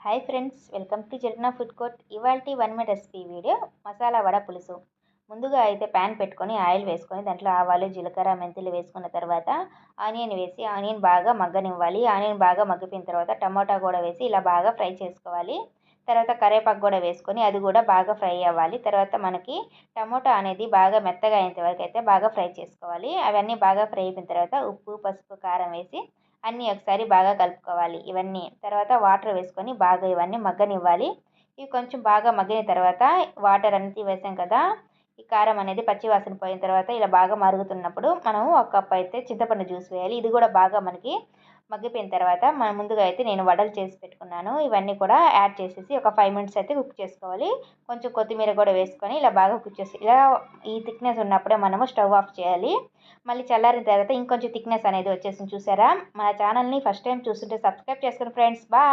Hi friends, welcome to Jharna food court. ఇవాల్టి 1 minute recipe video masala vada పులుసు. ముందుగా అయితే ప్యాన్ పెట్టుకొని ఆయిల్ వేసుకొని దాంట్లో ఆవాలు, జీలకర్ర, మెంతులు వేసుకున్న తర్వాత ఆనియన్ వేసి ఆనియన్ బాగా మగ్గనివ్వాలి. ఆనియన్ బాగా మగ్గిపోయిన తర్వాత టమాటా కూడా వేసి ఇలా బాగా ఫ్రై చేసుకోవాలి. తర్వాత కరివేపాకు కూడా వేసుకొని అది కూడా బాగా ఫ్రై అవ్వాలి. తర్వాత మనకి టమాటా అనేది బాగా మెత్తగా అయ్యేంత వరకు అయితే బాగా ఫ్రై చేసుకోవాలి. అవన్నీ బాగా ఫ్రై అయిపోయిన తర్వాత ఉప్పు, పసుపు, కారం వేసి అన్నీ ఒకసారి బాగా కలుపుకోవాలి. ఇవన్నీ తర్వాత వాటర్ వేసుకొని బాగా ఇవన్నీ మగ్గనివ్వాలి. ఇవి కొంచెం బాగా మగ్గిన తర్వాత వాటర్ అన్నీ వేసాం కదా, ఈ కారం అనేది పచ్చి వాసన పోయిన తర్వాత ఇలా బాగా మరుగుతున్నప్పుడు మనము ఒక కప్ అయితే చింతపండు జ్యూస్ వేయాలి. ఇది కూడా బాగా మనకి మగ్గిపోయిన తర్వాత మనం ముందుగా అయితే నేను వడలు చేసి పెట్టుకున్నాను. ఇవన్నీ కూడా యాడ్ చేసేసి ఒక 5 మినిట్స్ అయితే కుక్ చేసుకోవాలి. కొంచెం కొత్తిమీర కూడా వేసుకొని ఇలా బాగా కుక్ చేసి ఇలా ఈ థిక్నెస్ ఉన్నప్పుడే మనము స్టవ్ ఆఫ్ చేయాలి. మళ్ళీ చల్లారిన తర్వాత ఇంకొంచెం థిక్నెస్ అనేది వచ్చేసింది చూసారా. మన ఛానల్ని ఫస్ట్ టైం చూస్తుంటే సబ్స్క్రైబ్ చేసుకోండి ఫ్రెండ్స్. బాయ్.